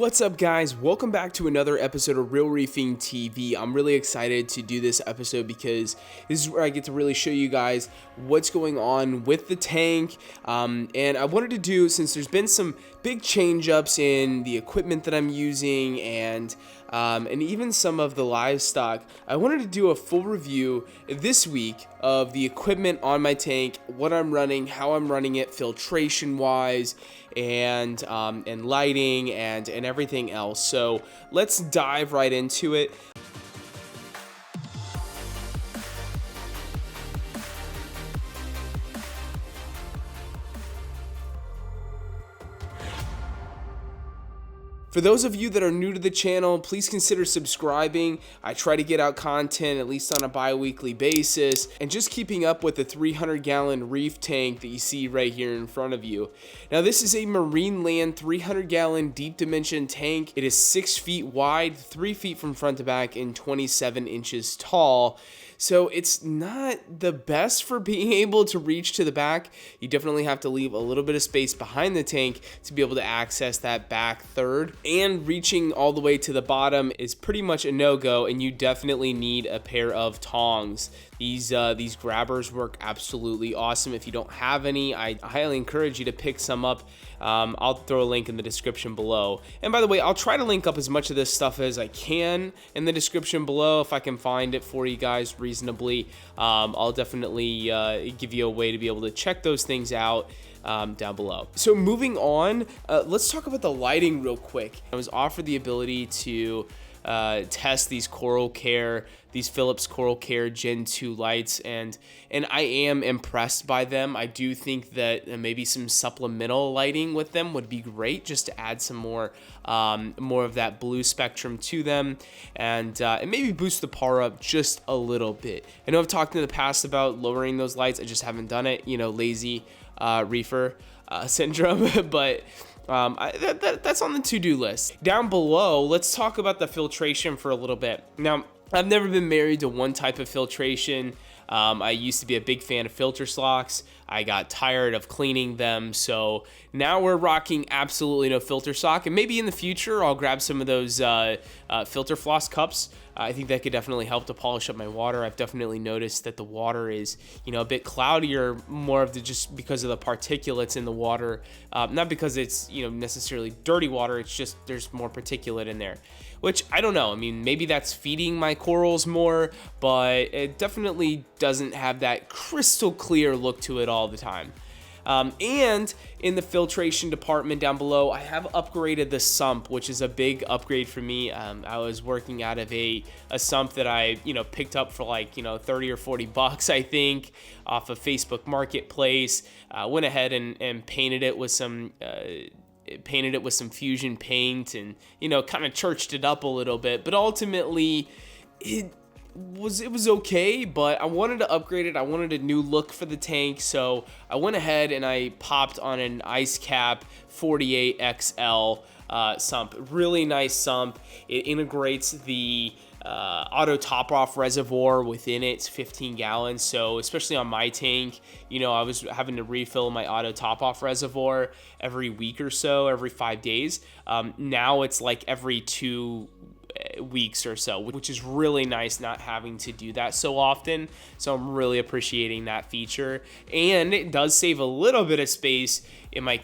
What's up, guys? Welcome back to another episode of Real Reefing TV. I'm really excited to do this episode because this is where I get to really show you guys what's going on with the tank. And I wanted to do, since there's been some big change-ups in the equipment that I'm using and even some of the livestock, I wanted to do a full review this week of the equipment on my tank, what I'm running, how I'm running it, filtration-wise, and lighting and everything else. So let's dive right into it. For those of you that are new to the channel, please consider subscribing. I try to get out content at least on a bi-weekly basis, and just keeping up with the 300-gallon reef tank that you see right here in front of you. Now, this is a marineland 300-gallon deep dimension tank. It is 6 feet wide, 3 feet from front to back, and 27 inches tall. So it's not the best for being able to reach to the back. You definitely have to leave a little bit of space behind the tank to be able to access that back third. And reaching all the way to the bottom is pretty much a no-go, and you definitely need a pair of tongs. These grabbers work absolutely awesome. If you don't have any, I highly encourage you to pick some up. I'll throw a link in the description below. And by the way, I'll try to link up as much of this stuff as I can in the description below if I can find it for you guys reasonably. I'll definitely give you a way to be able to check those things out down below. So moving on, let's talk about the lighting real quick. I was offered the ability to test these Philips Coral Care Gen 2 lights, and I am impressed by them. I do think that maybe some supplemental lighting with them would be great, just to add some more of that blue spectrum to them, and maybe boost the PAR up just a little bit. I know I've talked in the past about lowering those lights. I just haven't done it, lazy reefer syndrome, but that's on the to-do list. Down below, let's talk about the filtration for a little bit. Now, I've never been married to one type of filtration. I used to be a big fan of filter socks. I got tired of cleaning them, so now we're rocking absolutely no filter sock, and maybe in the future I'll grab some of those filter floss cups. I think that could definitely help to polish up my water. I've definitely noticed that the water is, a bit cloudier, more of just because of the particulates in the water, not because it's, necessarily dirty water. It's just there's more particulate in there, which I don't know. I mean, maybe that's feeding my corals more, but it definitely doesn't have that crystal clear look to it all the time. And in the filtration department down below, I have upgraded the sump, which is a big upgrade for me. I was working out of a sump that I picked up for like 30 or 40 bucks, I think, off of Facebook Marketplace. Went ahead and painted it with some fusion paint, and kind of churched it up a little bit, but ultimately it was okay. But I wanted to upgrade it. I wanted a new look for the tank, so I went ahead and I popped on an Ice Cap 48XL sump. Really nice sump. It integrates the auto top off reservoir within it. It's 15 gallons, so especially on my tank, I was having to refill my auto top off reservoir every week or so, every 5 days. Now it's like every 2 weeks or so, which is really nice, not having to do that so often. So I'm really appreciating that feature, and it does save a little bit of space in my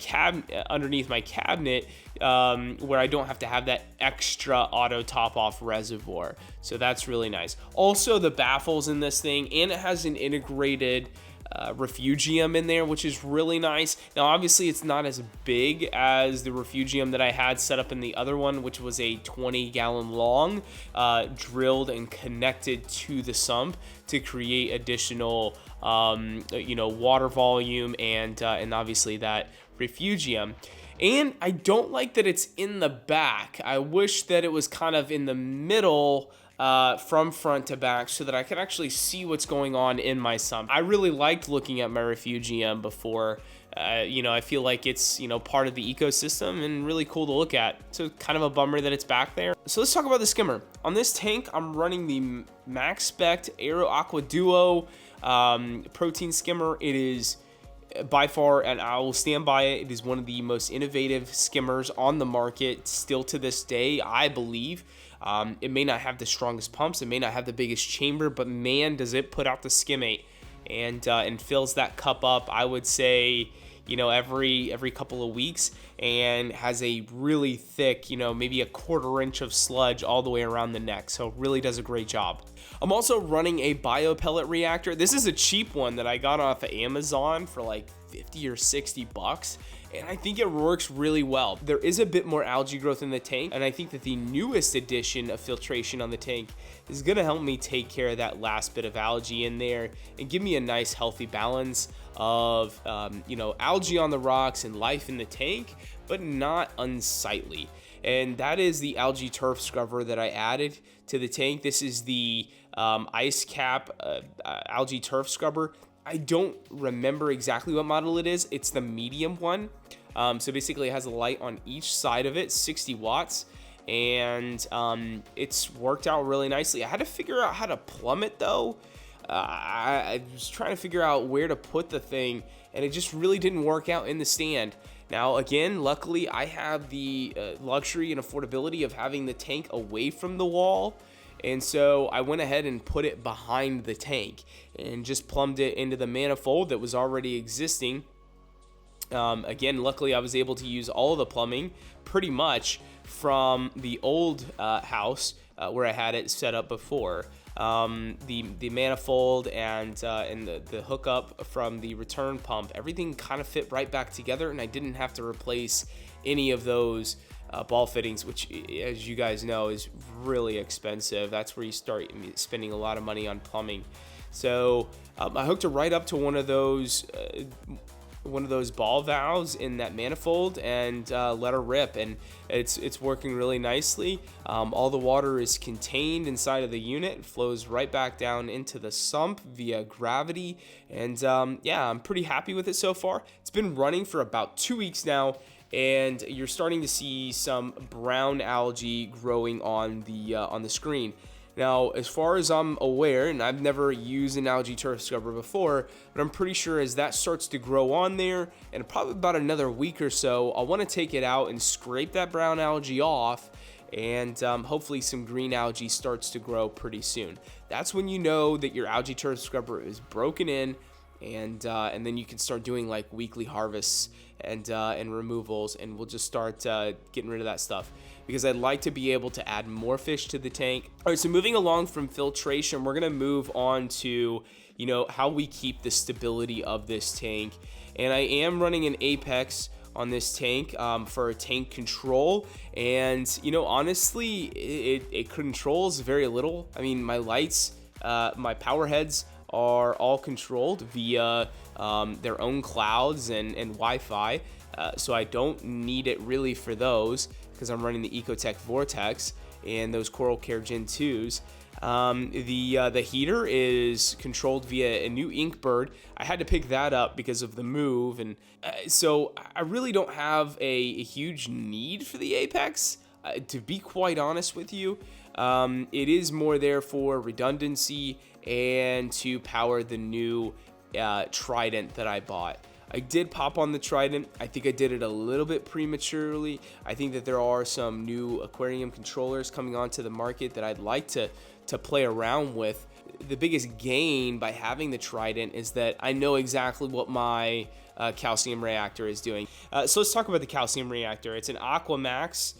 underneath my cabinet, where I don't have to have that extra auto top off reservoir. So that's really nice. Also, the baffles in this thing, and it has an integrated Refugium in there, which is really nice. Now, obviously, it's not as big as the Refugium that I had set up in the other one, which was a 20-gallon long, drilled and connected to the sump to create additional, water volume and obviously that Refugium. And I don't like that it's in the back. I wish that it was kind of in the middle, from front to back, so that I can actually see what's going on in my sump. I really liked looking at my Refugium before. I feel like it's, part of the ecosystem and really cool to look at. So kind of a bummer that it's back there. So let's talk about the skimmer. On this tank, I'm running the Max Spec Aero Aqua Duo protein skimmer. It is by far, and I will stand by it, it is one of the most innovative skimmers on the market still to this day, I believe. It may not have the strongest pumps, it may not have the biggest chamber, but man, does it put out the skimmate and fills that cup up, I would say, every couple of weeks, and has a really thick, maybe a 1/4 inch of sludge all the way around the neck. So it really does a great job. I'm also running a biopellet reactor. This is a cheap one that I got off of Amazon for like 50 or 60 bucks. And I think it works really well. There is a bit more algae growth in the tank, and I think that the newest addition of filtration on the tank is gonna help me take care of that last bit of algae in there and give me a nice healthy balance of algae on the rocks and life in the tank, but not unsightly. And that is the algae turf scrubber that I added to the tank. This is the ice cap algae turf scrubber. I don't remember exactly what model it is. It's the medium one. So basically it has a light on each side of it, 60 watts. And it's worked out really nicely. I had to figure out how to plumb it though. I was trying to figure out where to put the thing, and it just really didn't work out in the stand. Now, again, luckily I have the luxury and affordability of having the tank away from the wall. And so I went ahead and put it behind the tank and just plumbed it into the manifold that was already existing. Again, luckily I was able to use all of the plumbing pretty much from the old house where I had it set up before. The manifold and the hookup from the return pump, everything kind of fit right back together, and I didn't have to replace any of those ball fittings, which, as you guys know, is really expensive. That's where you start spending a lot of money on plumbing. So I hooked it right up to one of those ball valves in that manifold and let her rip, and it's working really nicely. All the water is contained inside of the unit. It flows right back down into the sump via gravity, and yeah, I'm pretty happy with it so far. It's been running for about 2 weeks now, and you're starting to see some brown algae growing on the screen. Now, as far as I'm aware, and I've never used an algae turf scrubber before, but I'm pretty sure as that starts to grow on there, and probably about another week or so, I'll want to take it out and scrape that brown algae off, and hopefully some green algae starts to grow pretty soon. That's when you know that your algae turf scrubber is broken in, and then you can start doing like weekly harvests and removals, and we'll just start getting rid of that stuff, because I'd like to be able to add more fish to the tank. All right, so moving along from filtration, we're gonna move on to how we keep the stability of this tank. And I am running an Apex on this tank for tank control, and honestly, it controls very little. I mean, my lights, my power heads are all controlled via their own clouds and Wi-Fi, so I don't need it really for those, because I'm running the Ecotech Vortex and those Coral Care Gen 2s. The heater is controlled via a new Inkbird. I had to pick that up because of the move, and so I really don't have a huge need for the Apex, to be quite honest with you. It is more there for redundancy and to power the new Trident that I bought. I did pop on the Trident. I think I did it a little bit prematurely. I think that there are some new aquarium controllers coming onto the market that I'd like to play around with. The biggest gain by having the Trident is that I know exactly what my calcium reactor is doing. So let's talk about the calcium reactor. It's an Aquamax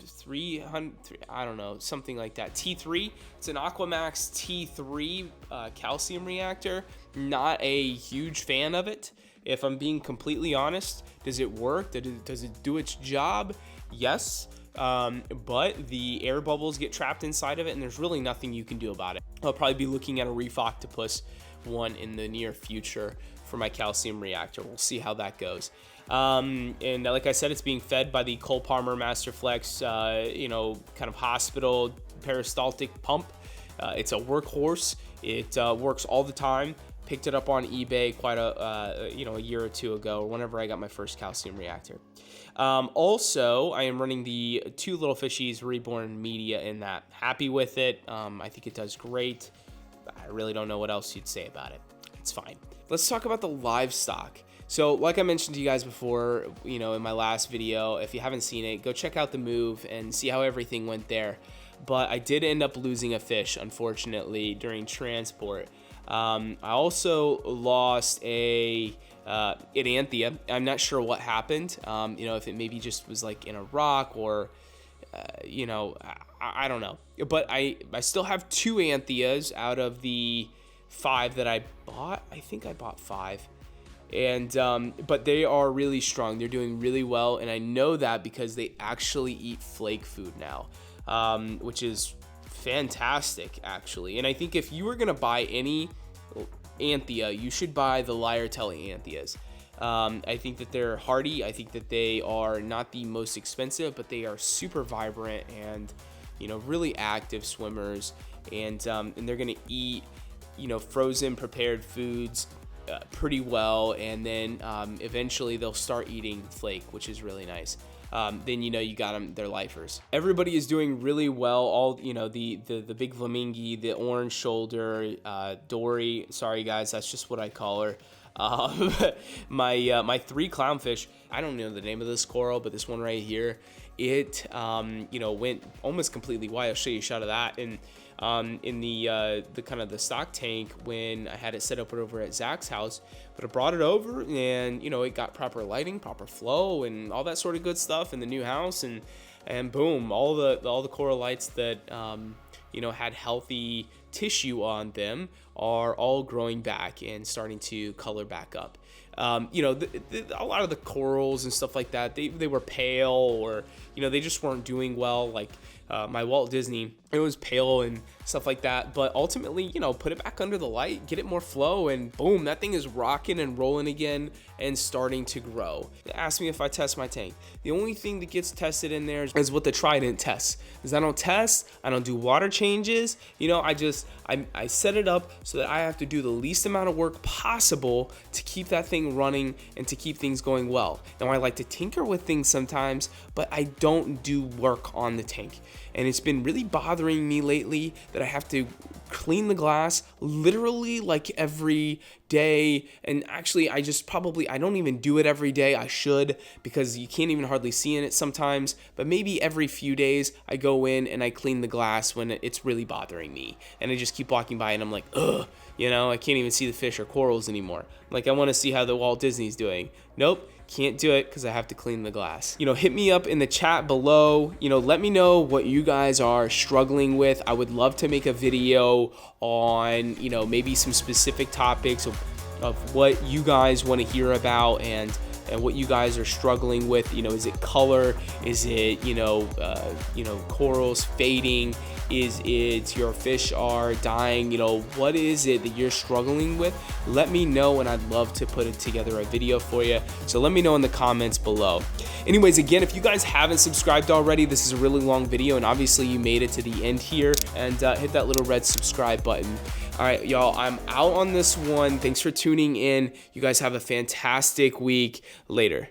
300, I don't know, something like that, T3. It's an Aquamax T3 calcium reactor. Not a huge fan of it, if I'm being completely honest. Does it work? Does it do its job? Yes, but the air bubbles get trapped inside of it, and there's really nothing you can do about it. I'll probably be looking at a Reef Octopus one in the near future for my calcium reactor. We'll see how that goes. And like I said, it's being fed by the Cole Palmer Masterflex, kind of hospital peristaltic pump. It's a workhorse. It works all the time. Picked it up on eBay quite a year or two ago, or whenever I got my first calcium reactor. Also, I am running the Two Little Fishies Reborn Media in that. Happy with it. I think it does great. I really don't know what else you'd say about it. it's fine. Let's talk about the livestock. So like I mentioned to you guys before, you know, in my last video, if you haven't seen it, go check out the move and see how everything went there. But I did end up losing a fish, unfortunately, during transport. I also lost an Anthea. I'm not sure what happened. You know, if it maybe just was like in a rock or, you know, I don't know. But I still have 2 Antheas out of the 5 that I bought. I think I bought 5. And but they are really strong. They're doing really well, and I know that because they actually eat flake food now, which is fantastic, actually. And I think if you were gonna buy any Anthea, you should buy the Liar Telly Antheas. I think that they're hardy. I think that they are not the most expensive, but they are super vibrant and, you know, really active swimmers. And they're gonna eat, you know, frozen prepared foods pretty well, and then eventually they'll start eating flake, which is really nice. Then, you know, you got them, they're lifers. Everybody is doing really well. All, you know, the big flamingi, the orange shoulder, Dory, sorry guys, that's just what I call her. My 3 clownfish, I don't know the name of this coral, but this one right here, it you know, went almost completely white. I'll show you a shot of that. And in the kind of the stock tank when I had it set up over at Zach's house, but I brought it over and, you know, it got proper lighting, proper flow, and all that sort of good stuff in the new house, and boom, all the coral lights that you know, had healthy tissue on them are all growing back and starting to color back up. You know, a lot of the corals and stuff like that, they were pale, or, you know, they just weren't doing well. Like my Walt Disney, it was pale and stuff like that. But ultimately, you know, put it back under the light, get it more flow, and boom, that thing is rocking and rolling again and starting to grow. Ask me if I test my tank. The only thing that gets tested in there is what the Trident tests. Because I don't test, I don't do water changes. You know, I set it up so that I have to do the least amount of work possible to keep that thing running and to keep things going well. Now, I like to tinker with things sometimes, but I don't do work on the tank. And it's been really bothering me lately that I have to clean the glass literally like every day. And actually, I don't even do it every day. I should, because you can't even hardly see in it sometimes. But maybe every few days I go in and I clean the glass when it's really bothering me. And I just keep walking by and I'm like, ugh, you know, I can't even see the fish or corals anymore. Like, I want to see how the Walt Disney's doing. Nope. Can't do it because I have to clean the glass. You know, hit me up in the chat below. You know, let me know what you guys are struggling with. I would love to make a video on, you know, maybe some specific topics of what you guys want to hear about and what you guys are struggling with. You know, is it color? Is it, you know, corals fading? Is it your fish are dying? You know, what is it that you're struggling with? Let me know, and I'd love to put it together a video for you. So let me know in the comments below. Anyways, again, if you guys haven't subscribed already, this is a really long video, and obviously you made it to the end here, and hit that little red subscribe button. All right, y'all, I'm out on this one. Thanks for tuning in. You guys have a fantastic week. Later.